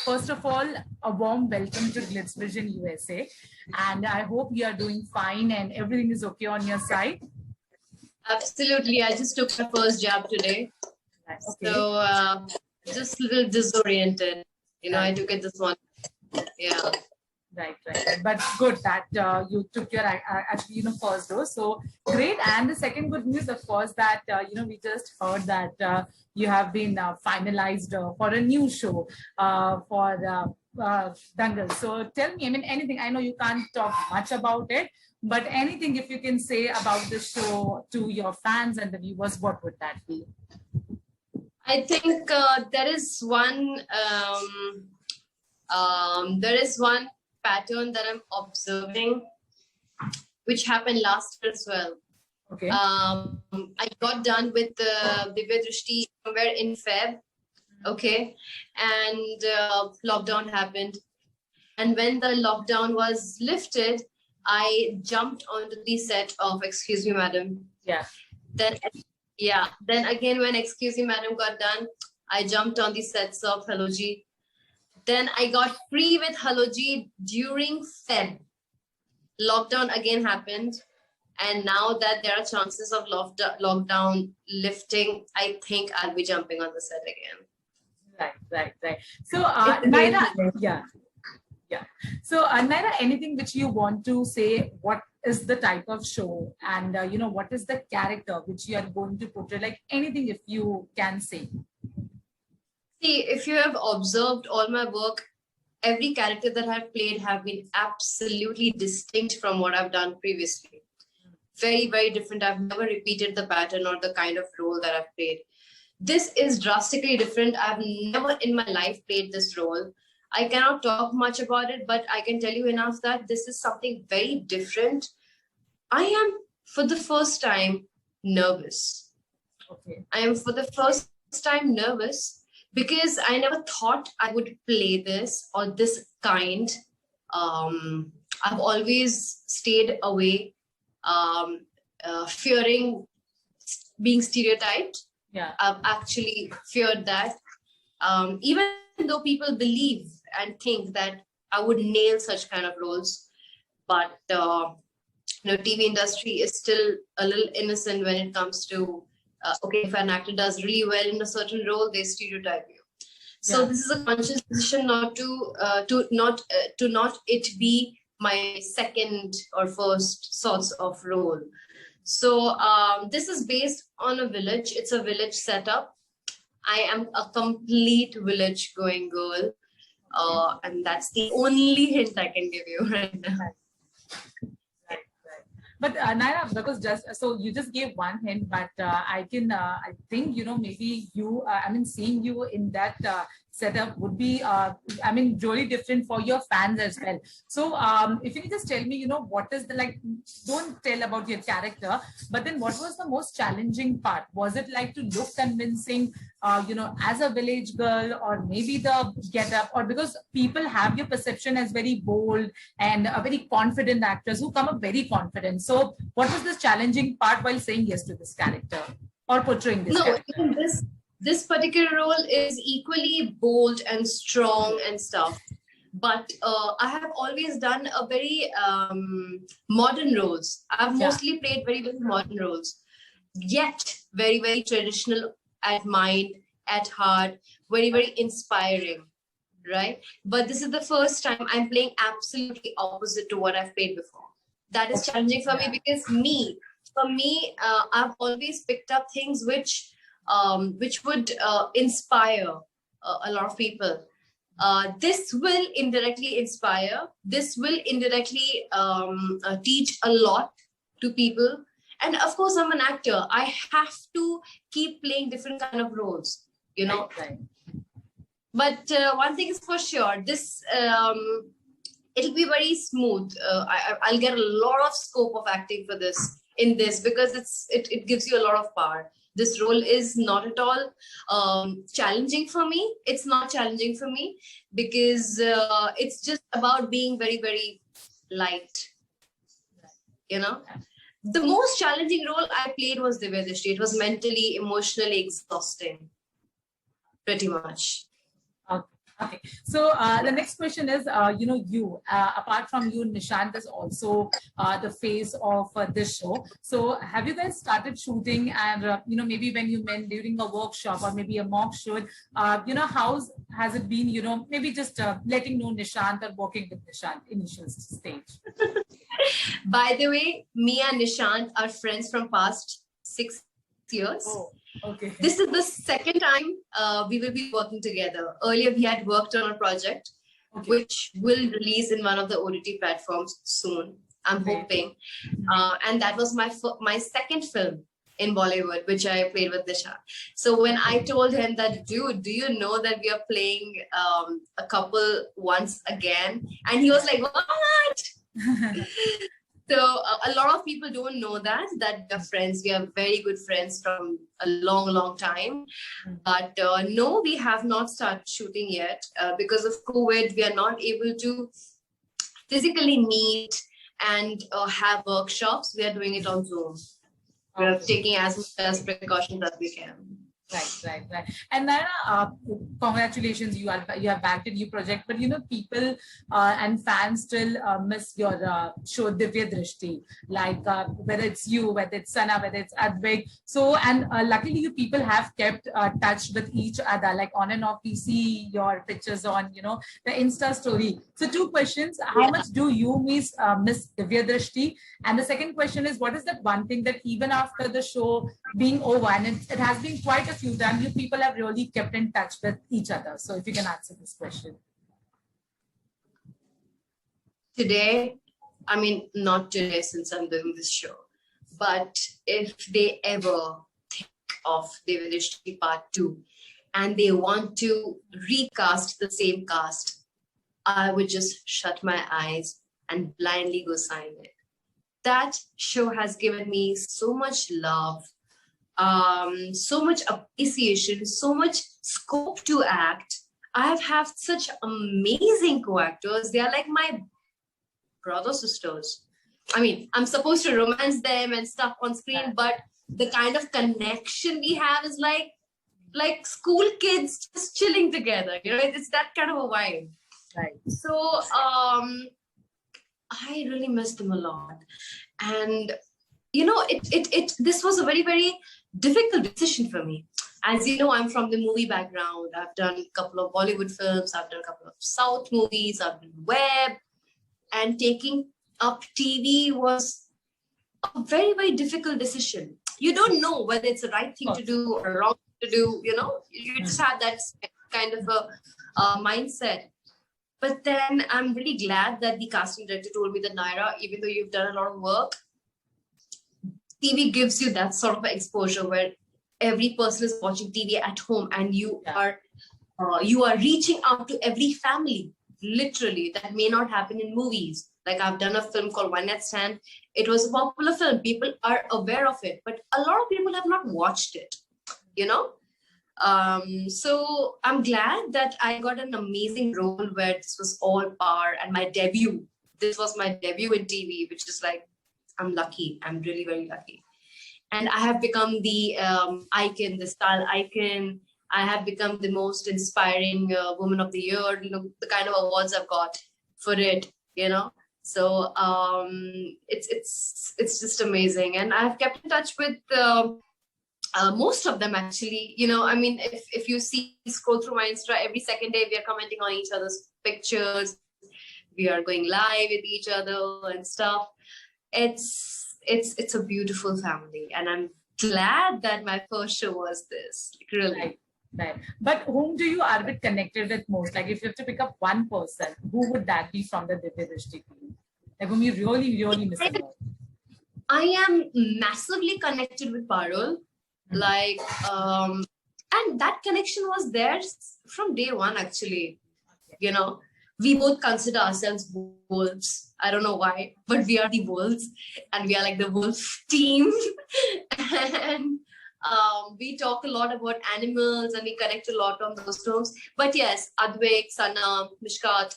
first of all, a warm welcome to GlitzVisionUSA. And I hope you are doing fine and everything is okay on your side. Absolutely. I just took my first jab today. Okay. So just a little disoriented. You know, I took it this morning. Yeah. Right. But good that you took your actually, first dose. So great. And the second good news, of course, that, we just heard that you have been finalized for a new show for Dangal. So tell me, I mean, anything. I know you can't talk much about it, but anything if you can say about the show to your fans and the viewers, what would that be? I think there is one pattern that I'm observing, which happened last year as well. Okay. I got done with Divya Drishti somewhere in Feb. Okay. And lockdown happened. And when the lockdown was lifted, I jumped onto the set of Excuse Me, Madam. Yeah. Then again, when Excuse Me, Madam got done, I jumped on the sets of Hello G. Then I got free with Hello G during Feb. Lockdown again happened. And now that there are chances of lockdown lifting, I think I'll be jumping on the set again. Right. So, Nyra, yeah. So, Nyra, anything which you want to say, what is the type of show and, what is the character which you are going to portray? Like anything if you can say. See, if you have observed all my work, every character that I've played have been absolutely distinct from what I've done previously. Very, very different. I've never repeated the pattern or the kind of role that I've played. This is drastically different. I've never in my life played this role. I cannot talk much about it, but I can tell you enough that this is something very different. I am, for the first time, nervous. Okay. I am, for the first time, nervous. Because I never thought I would play this or this kind. I've always stayed away, fearing being stereotyped. Yeah. I've actually feared that. Even though people believe and think that I would nail such kind of roles, but TV industry is still a little innocent when it comes to okay, if an actor does really well in a certain role, they stereotype you. So this is a conscious decision not it be my second or first sorts of role. So this is based on a village. It's a village setup. I am a complete village going girl. And that's the only hint I can give you right now. But Nyra, because you just gave one hint, but I think, maybe you, seeing you in that setup would be, really different for your fans as well. So if you can just tell me, what is don't tell about your character, but then what was the most challenging part? Was it like to look convincing, as a village girl, or maybe the get-up, or because people have your perception as very bold and a very confident actress who come up very confident. So what was the challenging part while saying yes to this character or portraying this character? This particular role is equally bold and strong and stuff. But I have always done a very modern roles. I've mostly played very, very modern roles, yet very, very traditional at mind, at heart, very, very inspiring, right? But this is the first time I'm playing absolutely opposite to what I've played before. That is challenging for me because for me, I've always picked up things which would inspire a lot of people. This will indirectly inspire. This will indirectly teach a lot to people. And of course, I'm an actor. I have to keep playing different kind of roles, Right. But one thing is for sure, this it'll be very smooth. I'll get a lot of scope of acting for this because it gives you a lot of power. This role is not at all challenging for me. It's not challenging for me because it's just about being very, very light. The most challenging role I played was Divya Drishti. It was mentally, emotionally exhausting, pretty much. Okay. So the next question is, apart from you, Nishant is also the face of this show. So have you guys started shooting and, maybe when you met during a workshop or maybe a mock shoot, how has it been, maybe just letting know Nishant or working with Nishant initial stage? By the way, me and Nishant are friends from past 6 years. Oh, okay. This is the second time we will be working together. Earlier, we had worked on a project which will release in one of the OTT platforms soon. I'm hoping. And that was my second film in Bollywood, which I played with Disha. So when I told him that, dude, do you know that we are playing a couple once again? And he was like, what? So a lot of people don't know that we're friends. We are very good friends from a long, long time. But no, we have not started shooting yet. Because of COVID, we are not able to physically meet and have workshops. We are doing it on Zoom. We are taking as much precautions as we can. Right. And Nyra, congratulations, you have backed a new project, but people and fans still miss your show Divya Drishti, like whether it's you, whether it's Sana, whether it's Advik. So, and luckily you people have kept touch with each other, like on and off. We see your pictures on, the Insta story. So 2 questions: how much do you miss Divya Drishti? And the second question is, what is that one thing that even after the show being over, and it has been quite a few times, you people have really kept in touch with each other? So if you can answer this question. Today, I mean, not today since I'm doing this show, but if they ever think of Divya Drishti Part 2 and they want to recast the same cast, I would just shut my eyes and blindly go sign it. That show has given me so much love, so much appreciation, so much scope to act. I have such amazing co-actors. They are like my brother sisters. I mean, I'm supposed to romance them and stuff on screen, but the kind of connection we have is like school kids just chilling together. It's that kind of a vibe. Right. So I really miss them a lot. And this was a very, very difficult decision for me. As you know, I'm from the movie background. I've done a couple of Bollywood films. I've done a couple of South movies. I've done web. And taking up TV was a very, very difficult decision. You don't know whether it's the right thing to do or wrong to do. You just have that kind of a mindset. But then I'm really glad that the casting director told me that, Nyra, even though you've done a lot of work, TV gives you that sort of exposure where every person is watching TV at home and you are reaching out to every family. Literally, that may not happen in movies. Like I've done a film called One Night Stand. It was a popular film. People are aware of it, but a lot of people have not watched it, So I'm glad that I got an amazing role where this was all power and my debut. This was my debut in TV, which is like, I'm lucky. I'm really, very lucky. And I have become the icon, the style icon. I have become the most inspiring woman of the year, the kind of awards I've got for it, So it's just amazing. And I've kept in touch with most of them, actually. I mean, if you scroll through my Insta, every second day we are commenting on each other's pictures. We are going live with each other and stuff. It's a beautiful family. And I'm glad that my first show was this, really. Right. But whom do you are with connected with most? Like if you have to pick up one person, who would that be from the Divya Drishti team? Like whom you really, really miss a lot? I am massively connected with Parul. Like, and that connection was there from day one, actually. We both consider ourselves wolves. I don't know why, but we are the wolves and we are like the wolf team. And we talk a lot about animals and we connect a lot on those terms. But yes, Advik, Sana, Mishkat,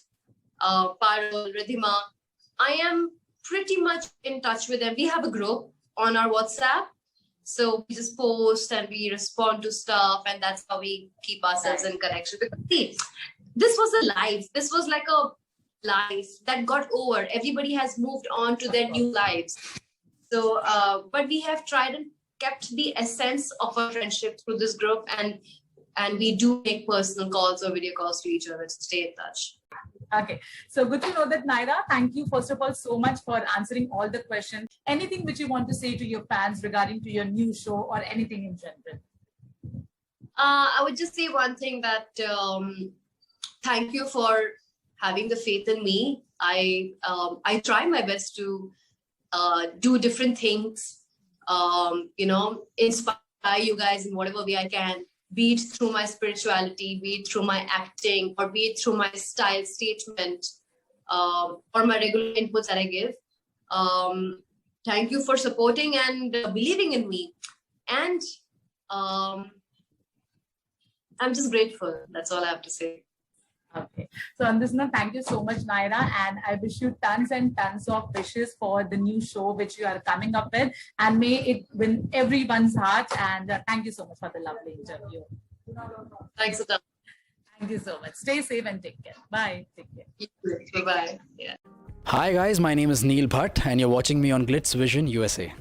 Parul, Ridhima, I am pretty much in touch with them. We have a group on our WhatsApp. So we just post and we respond to stuff, and that's how we keep ourselves in connection. Because see, this was a life. This was like a life that got over. Everybody has moved on to their new lives. So, but we have tried and kept the essence of our friendship through this group, and we do make personal calls or video calls to each other to stay in touch. Okay, so good to know that, Nyra. Thank you, first of all, so much for answering all the questions. Anything which you want to say to your fans regarding to your new show or anything in general? I would just say one thing, that thank you for having the faith in me. I try my best to do different things, inspire you guys in whatever way I can, be it through my spirituality, be it through my acting, or be it through my style statement, or my regular inputs that I give. Thank you for supporting and believing in me. And I'm just grateful. That's all I have to say. Okay. So on this note, thank you so much, Nyra. And I wish you tons and tons of wishes for the new show which you are coming up with. And may it win everyone's heart. And thank you so much for the lovely interview. Thanks a ton. Thank you so much. Stay safe and take care. Bye. Take care. Bye-bye. Yeah. Hi guys, my name is Neil Bhatt and you're watching me on GlitzVisionUSA.